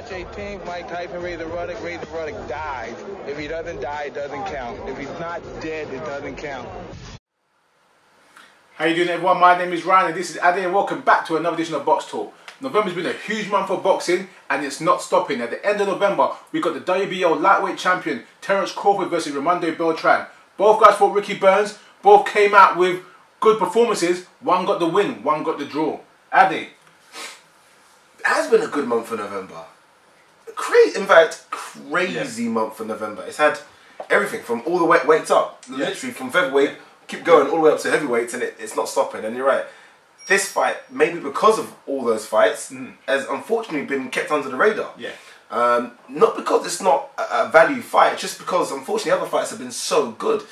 March 18th, Mike Tyson, Razor Ruddock. Razor Ruddock dies. If he doesn't die, it doesn't count. If he's not dead, it doesn't count. How you doing, everyone? My name is Ryan and this is Ade, and welcome back to another edition of Box Talk. November's been a huge month for boxing and it's not stopping. At the end of November, we got the WBO lightweight champion Terence Crawford versus Raymundo Beltran. Both guys fought Ricky Burns. Both came out with good performances. One got the win, one got the draw. Ade. It has been a good month for November. In fact, crazy month for November. It's had everything from all the weights up. Literally from featherweight, keep going all the way up to heavyweights, and it's not stopping. And you're right. This fight, maybe because of all those fights, has unfortunately been kept under the radar. Not because it's not a value fight, just because unfortunately other fights have been so good.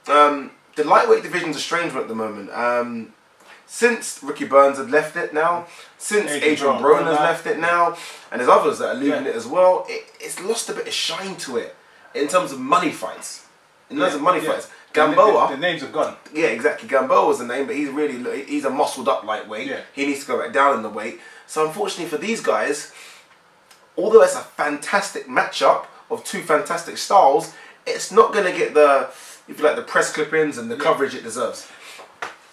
The lightweight division's a strange one at the moment. Since Ricky Burns had left it now, since Adrian Broner has left it now, and there's others that are leaving it as well, it's lost a bit of shine to it in terms of money fights. In terms of money fights. Gamboa, the names have gone. Yeah, exactly. Gamboa's the name, but he's a muscled up lightweight. He needs to go back down in the weight. So unfortunately for these guys, although it's a fantastic matchup of two fantastic styles, it's not going to get the, if you like, the press clippings and the coverage it deserves.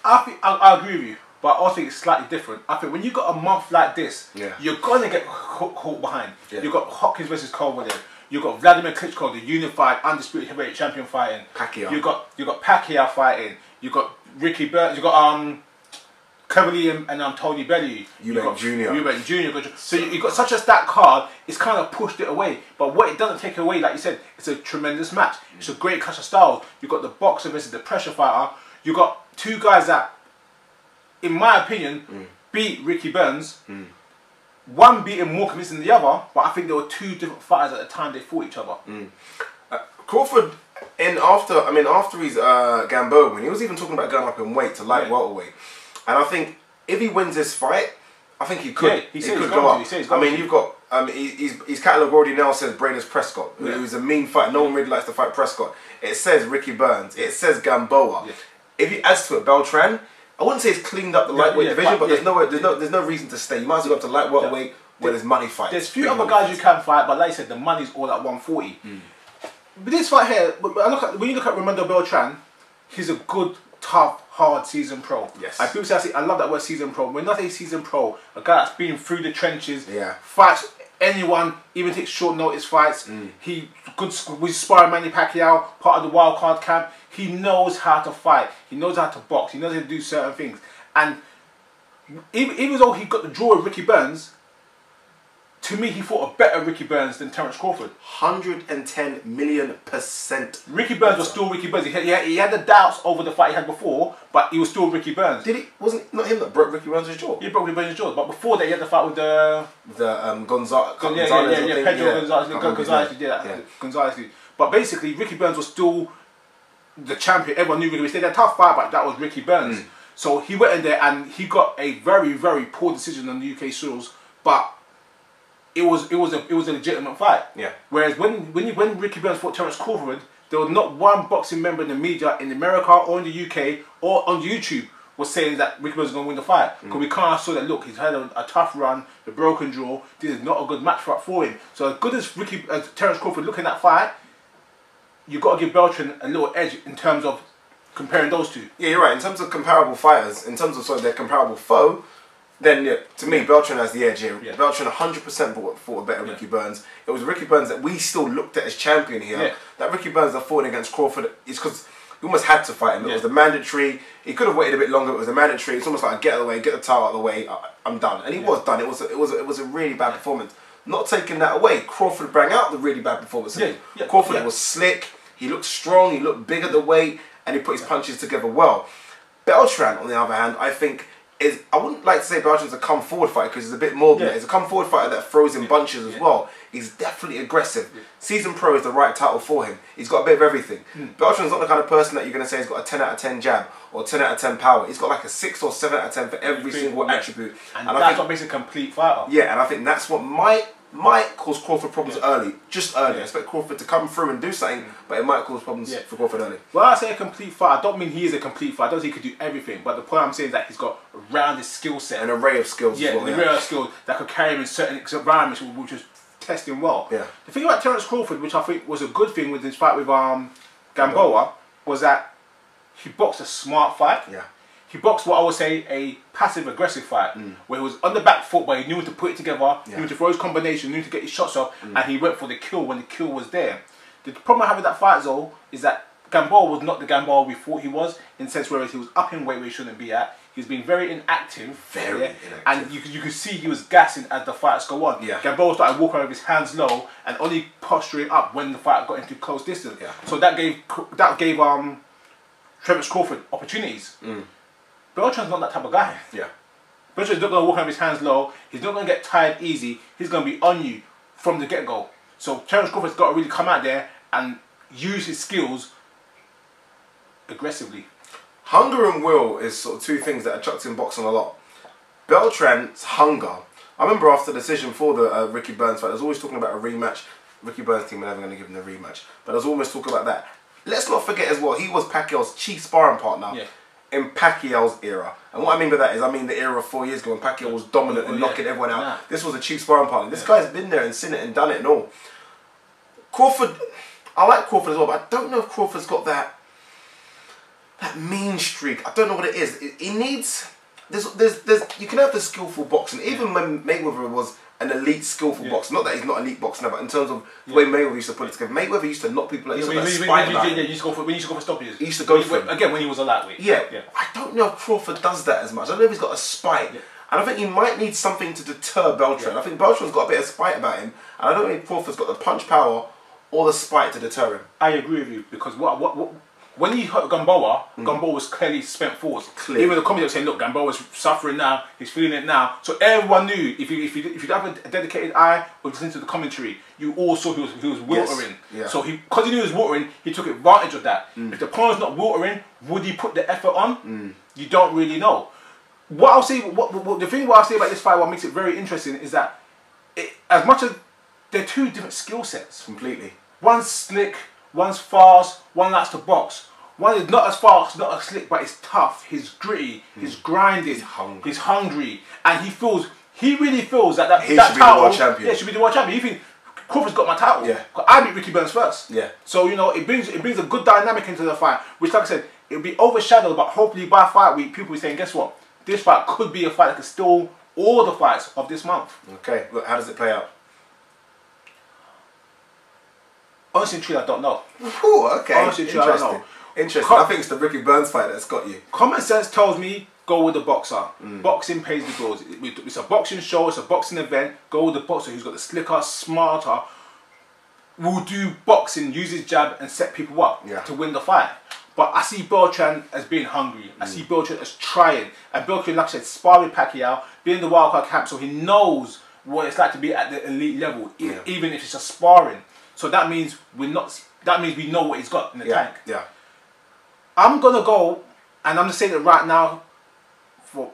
I agree with you, but I think it's slightly different. I think when you got a month like this, you're going to get caught behind. You've got Hopkins versus Cole there. You've got Vladimir Klitschko, the unified, undisputed heavyweight champion fighting. Pacquiao. You got Pacquiao fighting. You got Ricky Burns. You got Cavalier and Tony Bellew. Eubank Jr. So you got such a stacked card. It's kind of pushed it away. But what it doesn't take away, like you said, it's a tremendous match. It's a great clash of styles. You got the boxer versus the pressure fighter. You got two guys that, in my opinion, beat Ricky Burns. One beat him more convincing than the other, but I think there were two different fighters at the time they fought each other. Crawford, after his Gamboa win, he was even talking about going up in weight to light welterweight. And I think if he wins this fight, I think he could. He could go up. You've got his catalogue already now says Braden's Prescott, who's a mean fighter. No one really likes to fight Prescott. It says Ricky Burns. It says Gamboa. If he adds to it Beltran, I wouldn't say it's cleaned up the lightweight division, but there's no reason to stay. You might as well go up to light welterweight where there's money fights. There's few other guys you can fight, but like I said, the money's all at 140. But this fight here, when you look at Raymundo Beltran, he's a good, tough, hard seasoned pro. I love that word seasoned pro. When I say seasoned pro, a guy that's been through the trenches, fights anyone, even takes short notice fights. He good with sparring Manny Pacquiao, part of the wild card camp. He knows how to fight. He knows how to box. He knows how to do certain things. And even though he got the draw with Ricky Burns, to me he fought a better Ricky Burns than Terence Crawford. 110 million %. Ricky Burns was still Ricky Burns. He had the doubts over the fight he had before, but he was still Ricky Burns. Wasn't it not him that broke Ricky Burns' jaw? He broke Ricky Burns' jaw. But before that, he had the fight with the Gonzalez. Pedro Gonzalez. But basically, Ricky Burns was still the champion. Everyone knew Ricky. They had a tough fight, but that was Ricky Burns. So he went in there and he got a very, very poor decision on the UK soils, but it was a legitimate fight. Whereas when Ricky Burns fought Terence Crawford, there was not one boxing member in the media in America or in the UK or on YouTube was saying that Ricky Burns was going to win the fight. Because we kind of saw that, look, he's had a tough run, a broken draw. This is not a good match for him. So as good as Terence Crawford looking at that fight, you've got to give Beltran a little edge in terms of comparing those two. Yeah, you're right. In terms of comparable fighters, in terms of their comparable foe, then to me, Beltran has the edge here. Beltran 100% fought a better Ricky Burns. It was Ricky Burns that we still looked at as champion here. That Ricky Burns that fought against Crawford is because he almost had to fight him. It was the mandatory. He could have waited a bit longer. It was the mandatory. It's almost like get out of the way, get the title out of the way. I'm done, and he was done. It was a really bad performance. Not taking that away, Crawford brought out the really bad performance. Crawford was slick. He looked strong. He looked big at the weight, and he put his punches together well. Beltran, on the other hand, I think I wouldn't like to say Beltran's a come forward fighter because he's a bit more than that. He's a come forward fighter that throws in bunches as well. He's definitely aggressive. Season Pro is the right title for him. He's got a bit of everything. Beltran's not the kind of person that you're going to say he's got a 10 out of 10 jab or 10 out of 10 power. He's got like a 6 or 7 out of 10 for every single attribute. And that's what makes a complete fighter. Yeah, and I think that's what might cause Crawford problems early, just early. I expect Crawford to come through and do something, but it might cause problems for Crawford early. When I say a complete fighter, I don't mean he is a complete fighter. I don't think he could do everything, but the point I'm saying is that he's got a rounded skill set. An array of skills as well. An array of skills that could carry him in certain environments which is testing well. Yeah. The thing about Terence Crawford, which I think was a good thing with his fight with Gamboa, was that he boxed a smart fight. Yeah. He boxed what I would say a passive-aggressive fight, where he was on the back foot, but he knew to put it together, he knew to throw his combination, knew to get his shots off, and he went for the kill when the kill was there. The problem I have with that fight, though, is that Gamboa was not the Gamboa we thought he was, in the sense whereas he was up in weight where he shouldn't be at. He's been very inactive. Very inactive. And you could see he was gassing as the fights go on. Yeah. Gamboa started walking with his hands low and only posturing up when the fight got into close distance. Yeah. So that gave Terence Crawford opportunities. Beltran's not that type of guy. Yeah. Beltran's not going to walk around with his hands low. He's not going to get tired easy. He's going to be on you from the get-go. So Terence Crawford's got to really come out there and use his skills aggressively. Hunger and will is sort of two things that are chucked in boxing a lot. Beltran's hunger. I remember after the decision for the Ricky Burns fight, I was always talking about a rematch. Ricky Burns' team were never going to give him the rematch. But I was always talking about that. Let's not forget as well, he was Pacquiao's chief sparring partner in Pacquiao's era. And what I mean by that is, I mean the era of 4 years ago when Pacquiao was dominant and knocking everyone out. This was a chief sparring partner. This guy's been there and seen it and done it and all. Crawford, I like Crawford as well, but I don't know if Crawford's got that mean streak. I don't know what it is. He needs... you can have the skillful boxing. Even when Mayweather was an elite skillful boxer, not that he's not elite boxer now, but in terms of the way Mayweather used to put it together. Mayweather used to knock people out. When he used to go for stoppages. He used to go for it. Again, when he was a lightweight. Yeah. I don't know if Crawford does that as much. I don't know if he's got a spite. And I think he might need something to deter Beltran. I think Beltran's got a bit of spite about him. And I don't think Crawford's got the punch power or the spite to deter him. I agree with you, because when he hurt Gamboa, Gamboa was clearly spent force. Even the comedy was saying, look, Gamboa's suffering now, he's feeling it now. So everyone knew, if you have a dedicated eye or listen to the commentary, you all saw he was watering. So because he knew he was watering, he took advantage of that. If the opponent's not watering, would he put the effort on? You don't really know. What I'll say, the thing what I'll say about this fight, what makes it very interesting is that as much as they're two different skill sets. Completely. One's slick, one's fast, one likes to box. One is not as fast, not as slick, but he's tough, he's gritty, he's grinding, he's hungry, and he really feels that that title, the world champion. Yeah, should be the world champion. You think Crawford's got my title? Yeah. I beat Ricky Burns first. Yeah. So you know it brings a good dynamic into the fight, which, like I said, it'll be overshadowed, but hopefully by fight week, people will be saying, guess what? This fight could be a fight that could steal all the fights of this month. Okay. Look, how does it play out? Honestly and truly, I don't know. Ooh, okay. Honestly and truly, I don't know. Interesting. I think it's the Ricky Burns fight that's got you. Common sense tells me go with the boxer. Boxing pays the bills. It's a boxing show. It's a boxing event. Go with the boxer who's got the slicker, smarter. Will do boxing, use his jab and set people up to win the fight. But I see Beltran as being hungry. I see Beltran as trying. And Beltran, like I said, sparred with Pacquiao, being in the wildcard camp, so he knows what it's like to be at the elite level, even if it's just sparring. So that means we know what he's got in the tank. Yeah. I'm gonna go, and I'm just saying it right now, for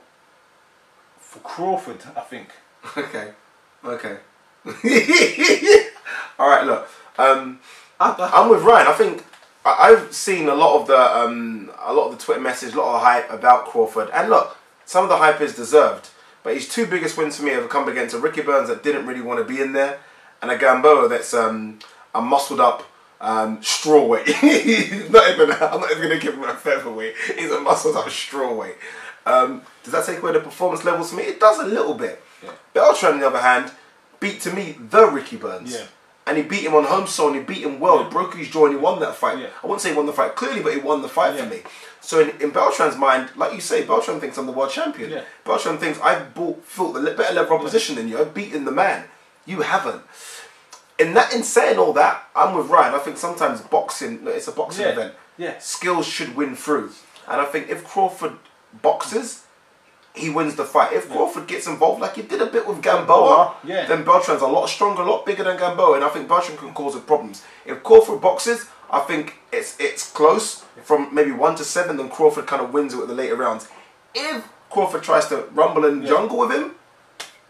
Crawford, I think. Okay. All right. Look, I'm with Ryan. I think I've seen a lot of the Twitter message, a lot of hype about Crawford, and look, some of the hype is deserved. But his two biggest wins for me have come against a Ricky Burns that didn't really want to be in there, and a Gamboa that's a muscled up strawweight. I'm not even going to give him a featherweight. He's a muscled up strawweight. Does that take away the performance levels for me? It does a little bit. Beltran, on the other hand, beat to me the Ricky Burns. And he beat him on home soil and he beat him well. He broke his jaw and he won that fight. I wouldn't say he won the fight clearly, but he won the fight for me. So in Beltran's mind, like you say, Beltran thinks I'm the world champion. Beltran thinks I've fought the better level opposition than you. I've beaten the man. You haven't. In saying all that, I'm with Ryan. I think sometimes boxing, it's a boxing event. Skills should win through. And I think if Crawford boxes, he wins the fight. If Crawford gets involved, like he did a bit with Gamboa, then Beltran's a lot stronger, a lot bigger than Gamboa, and I think Beltran can cause problems. If Crawford boxes, I think it's close from maybe 1 to 7, then Crawford kind of wins it with the later rounds. If Crawford tries to rumble and jungle with him,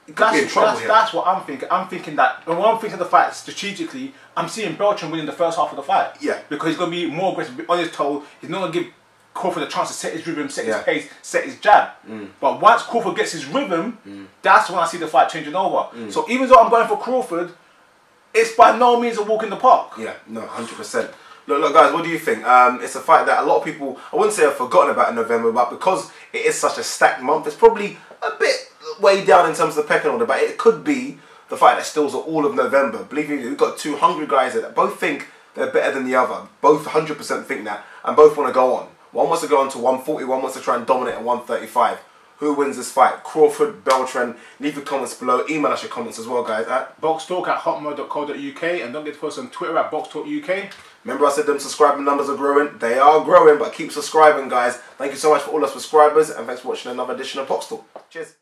he could be in trouble here. That's what I'm thinking. I'm thinking that when I'm thinking the fight strategically, I'm seeing Beltran winning the first half of the fight. Because he's going to be more aggressive, on his toe. He's not going to give Crawford a chance to set his rhythm, set his pace, set his jab. But once Crawford gets his rhythm, that's when I see the fight changing over. So even though I'm going for Crawford, it's by no means a walk in the park. Yeah, no, 100%. Look, guys, what do you think? It's a fight that a lot of people, I wouldn't say have forgotten about in November, but because it is such a stacked month, it's probably a bit way down in terms of the pecking order, but it could be the fight that steals all of November. Believe me, we've got two hungry guys that both think they're better than the other. Both 100% think that, and both want to go on. One wants to go on to 140, one wants to try and dominate at 135. Who wins this fight? Crawford, Beltran. Leave your comments below. Email us your comments as well, guys. At boxtalk@hotmail.co.uk, and don't get to post on Twitter at boxtalkuk. Remember I said them subscriber numbers are growing. They are growing, but keep subscribing, guys. Thank you so much for all our subscribers, and thanks for watching another edition of Boxtalk. Cheers.